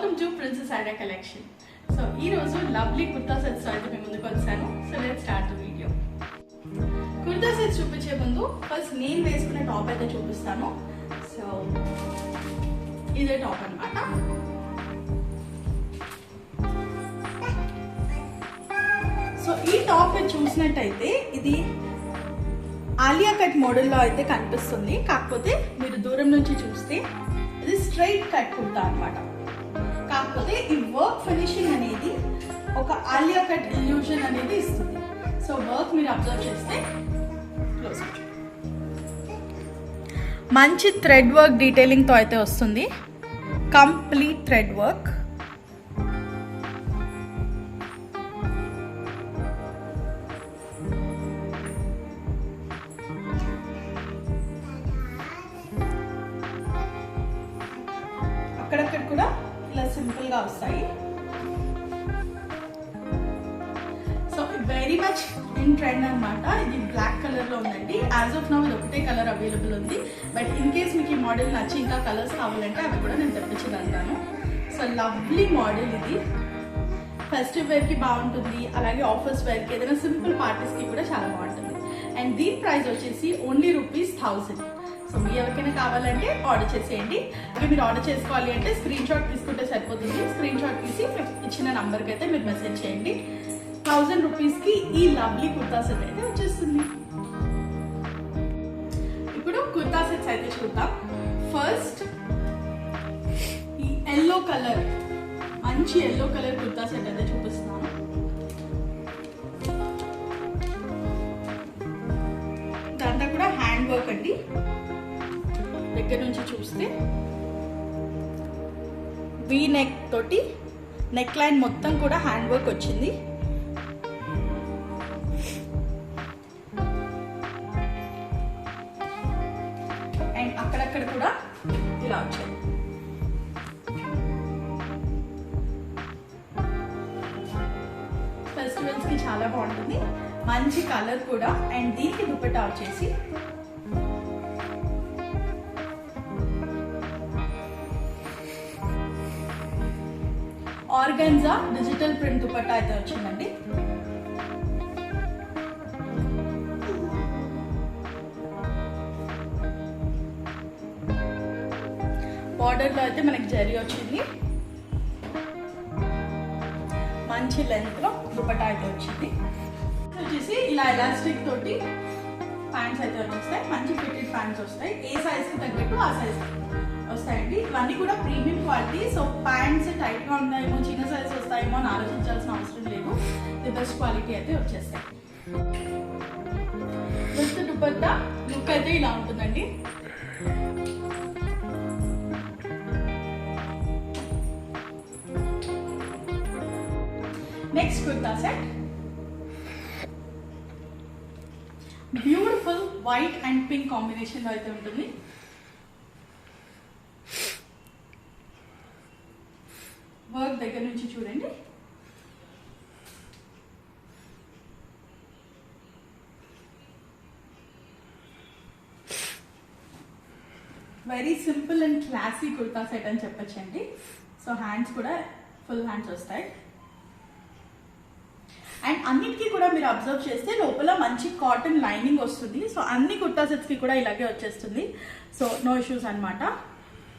Welcome to princess idea collection. So ఈ రోజు lovely kurta sets అయితే మేము ముందుకు వచ్చాను. So let's start the video. Kurta sets చూపించే ముందు ఫస్ట్ నేను వేసుకునే టాప్ అయితే చూపిస్తాను. సో ఇదే టాప్ అన్నమాట. సో ఈ టాప్ చూసినట్టయితే ఇది ఆలియా కట్ మోడల్లో అయితే కనిపిస్తుంది. కాకపోతే మీరు దూరం నుంచి చూస్తే ఇది స్ట్రైట్ కట్ కుర్తా అన్నమాట. కాకపోతే ఈ వర్క్ ఫినిషింగ్ అనేది ఒక ఆలియా కట్ ఇల్యూషన్ అనేది ఇస్తుంది. సో వర్క్ మీరు అబ్జర్వ్ చేస్తే క్లోజ్ మంచి థ్రెడ్ వర్క్ డీటెయిలింగ్ తో అయితే వస్తుంది. Complete thread work. అక్కడక్కడ కూడా ఇలా సింపుల్ గా వస్తాయి. So very much in trend అన్నమాట. ఇది బ్లాక్ కలర్ లో ఉందండి. యాజ్ ఆఫ్ నౌ ఇది ఒకటే కలర్ అవైలబుల్ ఉంది. బట్ ఇన్ కేస్ మీకు ఈ మోడల్ నచ్చి ఇంకా కలర్స్ కావాలంటే అవి కూడా నేను తెప్పించగలుగుతాను. సో లవ్లీ మోడల్ ఇది. ఫెస్టివ్ వేర్ కి బాగుంటుంది, అలాగే ఆఫీస్ వేర్ కి, ఏదైనా సింపుల్ పార్టీస్ కి కూడా చాలా బాగుంటుంది. అండ్ దీని ప్రైస్ వచ్చేసి ఓన్లీ ₹1000. సో మీ ఎవరికైనా కావాలంటే ఆర్డర్ చేసేయండి. అలాగే మీరు ఆర్డర్ చేసుకోవాలి అంటే స్క్రీన్ షాట్ తీసుకుంటే సరిపోతుంది. స్క్రీన్ షాట్ తీసి ఇచ్చిన నంబర్కి అయితే మీరు మెసేజ్ చేయండి. ₹1000కి ఈ లవ్లీ కుర్తా సెట్ అయితే వచ్చేస్తుంది. ఇప్పుడు కుర్తా సెట్స్ అయితే చూద్దాం. ఫస్ట్ ఈ ఎల్లో కలర్, మంచి ఎల్లో కలర్ కుర్తా సెట్ అయితే చూపిస్తున్నాను. దాంట్లో కూడా హ్యాండ్ వర్క్ అండి. దగ్గర నుంచి చూస్తే వీ నెక్ తోటి నెక్ లైన్ మొత్తం కూడా హ్యాండ్ వర్క్ వచ్చింది. అండ్ అక్కడక్కడ కూడా ఇలా వచ్చింది. ఫెస్టివల్స్ కి చాలా బాగుంటుంది. మంచి కలర్ కూడా. అండ్ దీనికి దుపట్టా వచ్చేసి ఆర్గాన్జా డిజిటల్ ప్రింట్ దుపట్టా అయితే వచ్చిందండి. బార్డర్ లో అయితే మనకి జరీ వచ్చింది. మంచి లెంత్ లో దుపట్టా అయితే వచ్చింది. వచ్చేసి ఇలా ఎలాస్టిక్ తోటి ప్యాంట్స్ అయితే వచ్చేస్తాయి. మంచి ఫిటెడ్ ప్యాంట్స్ వస్తాయి. ఏ సైజ్ కి తగ్గట్టు ఆ సైజ్ వస్తాయండి. ఇవన్నీ కూడా premium quality. So pants tight గా ఉన్నాయేమో, చిన్న సైజ్ వస్తాయేమో అని ఆలోచించాల్సిన అవసరం లేదు. ది బెస్ట్ క్వాలిటీ అయితే వచ్చేస్తాయి. విత్ దుపట్టా లుక్ అయితే ఇలా ఉంటుందండి. Next kurta set beautiful white and pink combination లో అయితే ఉంటుంది. వర్క్ దగ్గర నుంచి చూడండి. Very simple and classy kurta set అని చెప్పొచ్చండి. సో హ్యాండ్స్ కూడా ఫుల్ హ్యాండ్స్ వస్తాయి. అండ్ అన్నిటికీ కూడా మీరు అబ్జర్వ్ చేస్తే లోపల మంచి కాటన్ లైనింగ్ వస్తుంది. సో అన్ని కుర్తా సెట్స్ కి కూడా ఇలాగే వచ్చేస్తుంది. సో నో ఇష్యూస్ అనమాట.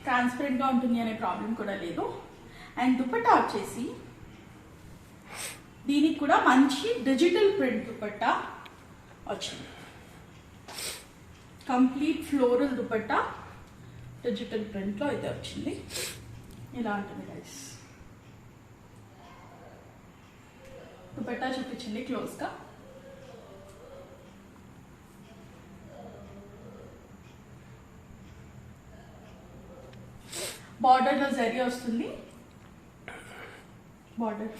ట్రాన్స్పరెంట్ గా ఉంటుంది అనే ప్రాబ్లం కూడా లేదు. అండ్ దుపట్టా వచ్చేసి దీనికి కూడా మంచి డిజిటల్ ప్రింట్ దుపట్టా వచ్చింది. Complete floral dupatta digital print లో అయితే వచ్చింది. ఇలా ఉంటుంది గైస్. దుపట్టా చూపించండి క్లోజ్ గా. బార్డర్ లో జరీ వస్తుంది. బార్డర్.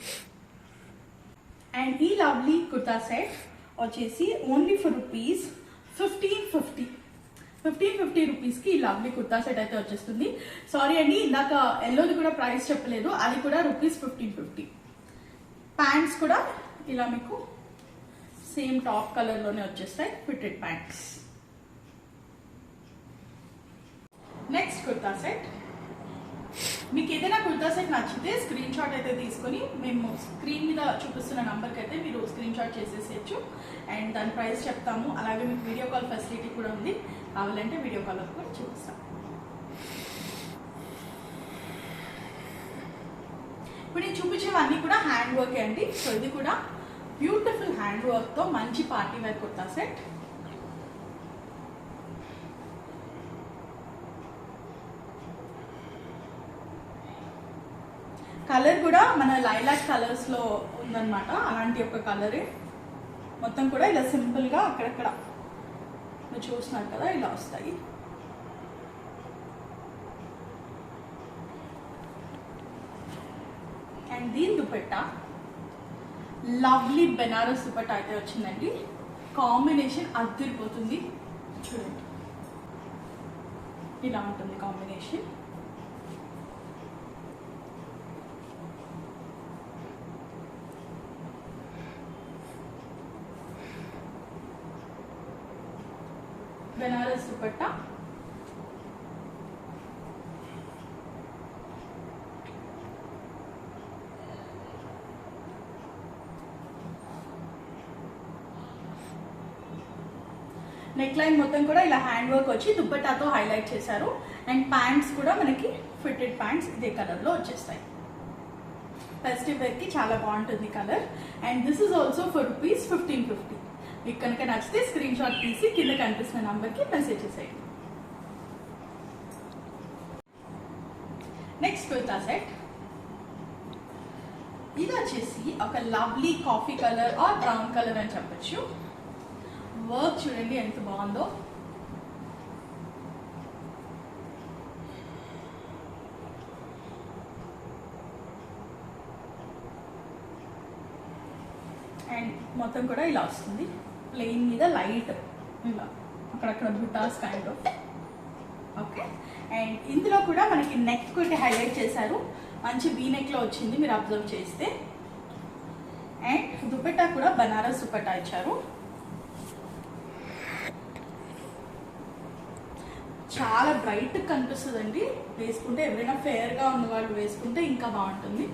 అండ్ ఈ లవ్లీ కుర్తా సెట్ వచ్చేసి ఓన్లీ ఫర్ ₹1550 ఈ లవ్లీ కుర్తా సెట్ అయితే వచ్చేస్తుంది. సారీ అండి, ఇందాక ఎల్లోది కూడా ప్రైస్ చెప్పలేదు. అది కూడా ₹1550. ప్యాంట్స్ కూడా ఇలా మీకు సేమ్ టాప్ కలర్ లోనే వచ్చేస్తాయి. Fitted pants. Next kurta set మీకు ఏదైనా కుర్తా సెట్ నచ్చితే స్క్రీన్ షాట్ అయితే తీసుకొని మేము స్క్రీన్ మీద చూపిస్తున్న నంబర్కి అయితే మీరు స్క్రీన్ షాట్ చేసేసేయచ్చు. అండ్ దాని ప్రైస్ చెప్తాము. అలాగే మీకు వీడియో కాల్ ఫెసిలిటీ కూడా ఉంది, కావాలంటే వీడియో కాల్ కూడా చూపిస్తాం. ఇప్పుడు నేను చూపించేవన్నీ కూడా హ్యాండ్ వర్క్ అండి. సో ఇది కూడా బ్యూటిఫుల్ హ్యాండ్ వర్క్తో మంచి party wear kurta set. Colour కూడా మన లైలాక్ కలర్స్లో ఉందన్నమాట. అలాంటి ఒక కలరే మొత్తం కూడా ఇలా సింపుల్గా అక్కడక్కడ మీరు చూస్తున్నారు కదా ఇలా వస్తాయి. అండ్ దీని దుపట్టా లవ్లీ బెనారస్ దుపట్టా అయితే వచ్చిందండి. కాంబినేషన్ అదిరిపోతుంది. చూడండి ఇలా ఉంటుంది combination. Banaras dupatta neck line మొత్తం కూడా ఇలా హ్యాండ్ వర్క్ వచ్చి దుపట్టాతో హైలైట్ చేశారు. అండ్ ప్యాంట్స్ కూడా మనకి ఫిట్టెడ్ ప్యాంట్స్ ఇదే కలర్లో వచ్చేస్తాయి. ఫెస్టివ్ వేర్కి చాలా బాగుంటుంది colour. And this is also for rupees 1550. మీకు కనుక నచ్చితే స్క్రీన్ షాట్ తీసి కింద కనిపిస్తున్న నంబర్కి మెసేజ్ చేసేయండి. నెక్స్ట్ కుర్తా సెట్ ఇది వచ్చేసి ఒక lovely coffee colour or brown colour అని చెప్పచ్చు. వర్క్ చూడండి ఎంత బాగుందో. అండ్ మొత్తం కూడా ఇలా వస్తుంది. ప్లెయిన్ మీద లైట్ ఇలా అక్కడక్కడ బుటాస్ కైండ్ ఆఫ్. ఓకే. అండ్ ఇందులో కూడా మనకి నెక్ ఒకటి హైలైట్ చేశారు. మంచి వీ నెక్లో వచ్చింది మీరు అబ్జర్వ్ చేస్తే. అండ్ దుపట్టా కూడా బనారస్ దుపట్టా ఇచ్చారు. చాలా బ్రైట్ కనిపిస్తుందండి వేసుకుంటే. ఎవరైనా ఫేర్గా ఉన్న వాళ్ళు వేసుకుంటే ఇంకా బాగుంటుంది.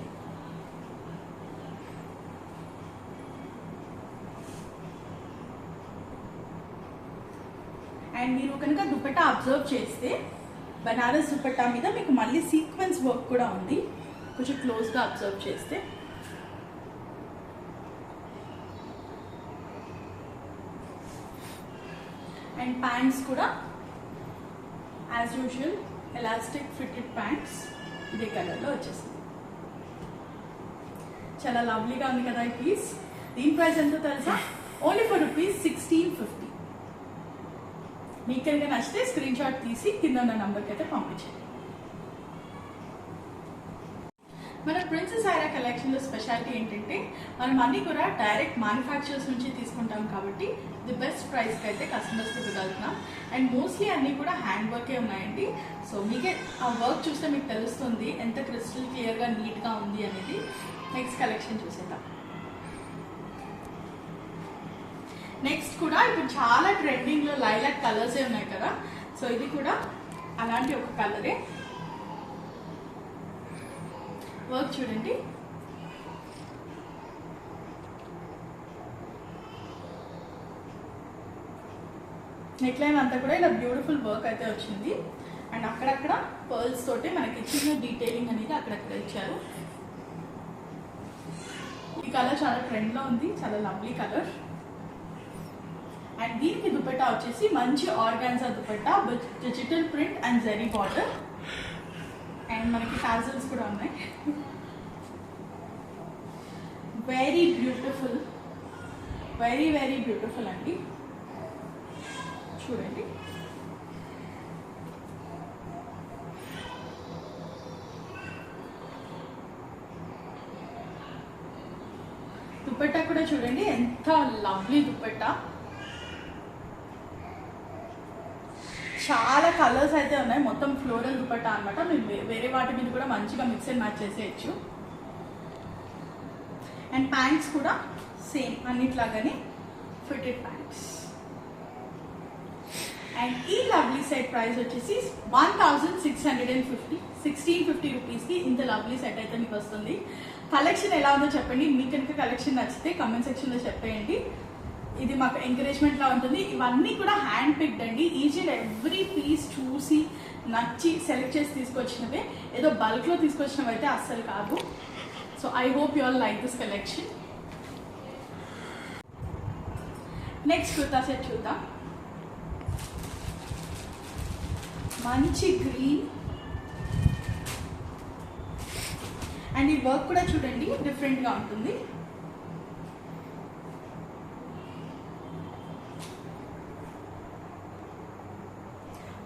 అండ్ మీరు కనుక దుపట్టా అబ్జర్వ్ చేస్తే బనారస్ దుపట్టా మీద మీకు మళ్ళీ సీక్వెన్స్ వర్క్ కూడా ఉంది. కొంచెం క్లోజ్గా అబ్జర్వ్ చేస్తే అండ్ ప్యాంట్స్ కూడా as usual elastic fitted pants ఇదే కలర్లో వచ్చేసింది. చాలా లవ్లీగా ఉంది కదా ఈ పీస్. దీని ప్రైస్ ఎంతో తెలుసా? Only for rupees 1650. మీకు కనుక నచ్చితే స్క్రీన్ షాట్ తీసి కింద ఉన్న నంబర్కి అయితే పంపించండి. మన ప్రిన్సెస్ ఐరా కలెక్షన్లో స్పెషాలిటీ ఏంటంటే మనం అన్నీ కూడా డైరెక్ట్ మ్యానుఫ్యాక్చరర్స్ నుంచి తీసుకుంటాం కాబట్టి ది బెస్ట్ ప్రైస్కి అయితే కస్టమర్స్కి ఇవ్వగలుగుతున్నాం. అండ్ మోస్ట్లీ అన్నీ కూడా హ్యాండ్ వర్కే ఉన్నాయండి. సో మీకే ఆ వర్క్ చూస్తే మీకు తెలుస్తుంది ఎంత క్రిస్టల్ క్లియర్గా నీట్గా ఉంది అనేది. నెక్స్ట్ కలెక్షన్ చూసేద్దాం. నెక్స్ట్ కూడా ఇప్పుడు చాలా ట్రెండింగ్లో లైలాక్ కలర్సే ఉన్నాయి కదా. సో ఇది కూడా అలాంటి ఒక కలరే. వర్క్ చూడండి. నెక్ లైన్ అంతా కూడా ఇలా బ్యూటిఫుల్ వర్క్ అయితే వచ్చింది. అండ్ అక్కడక్కడ పర్ల్స్ తోటి మనకి చిన్న డీటెయిలింగ్ అనేది అక్కడక్కడ ఇచ్చారు. ఈ కలర్ చాలా ట్రెండ్లో ఉంది. చాలా లవ్లీ కలర్. అండ్ దీనికి దుపట్టా వచ్చేసి మంచి organza dupatta with digital print and zari border. And మనకి టాజల్స్ కూడా ఉన్నాయి. Very beautiful, very very beautiful అండి. చూడండి. దుపట్టా కూడా చూడండి ఎంత లవ్లీ దుపట్టా. చాలా కలర్స్ అయితే ఉన్నాయి. మొత్తం ఫ్లోరల్ దుపట్టా అనమాట. మీరు వేరే వాటి మీద కూడా మంచిగా మిక్స్ అండ్ మ్యాచ్ చేసేయచ్చు. అండ్ ప్యాంట్స్ కూడా సేమ్ అన్నిట్లాగానే ఫిట్టెడ్ ప్యాంట్స్. అండ్ ఈ లవ్లీ సెట్ ప్రైస్ వచ్చేసి 1650 రూపీస్కి ఇంత లవ్లీ సెట్ అయితే మీకు వస్తుంది. కలెక్షన్ ఎలా ఉందో చెప్పండి. మీకు కనుక కలెక్షన్ నచ్చితే కమెంట్ సెక్షన్లో చెప్పేయండి. ఇది మాకు ఎంకరేజ్మెంట్ లా ఉంటుంది. ఇవన్నీ కూడా హ్యాండ్ పిక్డ్ అండి. ఈచ్ అండ్ ఎవ్రీ పీస్ చూసి నచ్చి సెలెక్ట్ చేసి తీసుకొచ్చినవే, ఏదో బల్క్లో తీసుకొచ్చినవి అయితే అస్సలు కాదు. So I hope you all like this collection. Next kurta set చూద్దాం. మంచి గ్రీన్ అండ్ ఈ వర్క్ కూడా చూడండి డిఫరెంట్గా ఉంటుంది.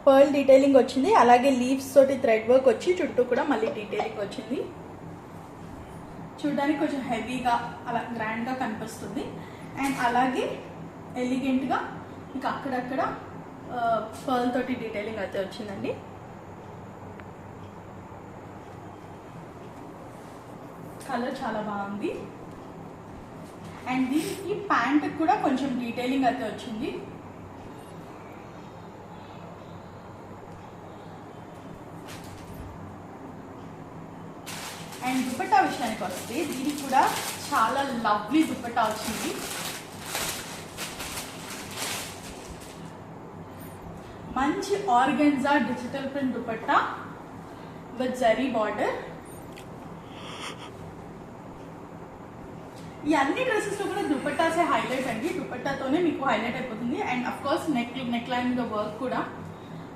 పర్ల్ డీటెయిలింగ్ వచ్చింది, అలాగే లీవ్స్ తోటి థ్రెడ్ వర్క్ వచ్చి చుట్టూ కూడా మళ్ళీ డీటెయిలింగ్ వచ్చింది. చూడడానికి కొంచెం హెవీగా అలా గ్రాండ్గా కనిపిస్తుంది. అండ్ అలాగే ఎలిగెంట్గా ఇంకా అక్కడక్కడ పర్ల్ తోటి డీటెయిలింగ్ అయితే వచ్చిందండి. కలర్ చాలా బాగుంది. అండ్ దీనికి ప్యాంట్ కూడా కొంచెం డీటెయిలింగ్ అయితే వచ్చింది. అండ్ దుపట్టా విషయానికి వస్తే దీనికి కూడా చాలా లవ్లీ దుపట్టా వచ్చింది. మంచి organza digital print dupatta with zari border. ఈ అన్ని డ్రెస్సెస్లో కూడా దుపట్టాసే హైలైట్ అండి. దుపట్టాతోనే మీకు హైలైట్ అయిపోతుంది. And of course neck line మీద వర్క్ కూడా,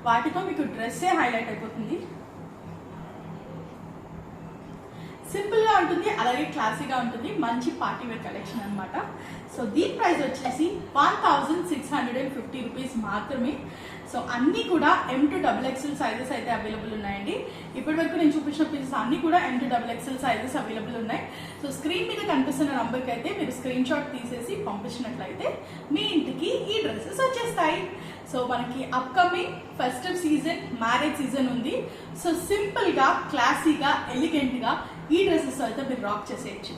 వాటితో మీకు డ్రెస్సే హైలైట్ అయిపోతుంది. సింపుల్గా ఉంటుంది, అలాగే క్లాసీగా ఉంటుంది. మంచి పార్టీ వేర్ కలెక్షన్ అనమాట. సో దీని ప్రైస్ వచ్చేసి 1650 రూపీస్ మాత్రమే. సో అన్నీ కూడా M2XXL సైజెస్ అయితే అవైలబుల్ ఉన్నాయండి. ఇప్పటి వరకు నేను చూపించిన పీసెస్ అన్నీ కూడా M2XXL సైజెస్ అవైలబుల్ ఉన్నాయి. సో స్క్రీన్ మీద కనిపిస్తున్న నంబర్కి అయితే మీరు స్క్రీన్ షాట్ తీసేసి పంపించినట్లయితే మీ ఇంటికి ఈ డ్రెస్సెస్ వచ్చేస్తాయి. సో మనకి upcoming festive season, marriage season ఉంది. సో సింపుల్గా, క్లాసీగా, ఎలిగెంట్గా ఈ డ్రెస్సెస్ అయితే మీరు రాక్ చేసేయచ్చు.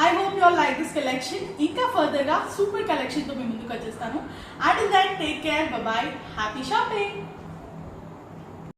I hope you all like this collection. ఇంకా ఫర్దర్గా సూపర్ కలెక్షన్తో మీ ముందుకు వచ్చేస్తాను. Until then take care, bye, happy shopping.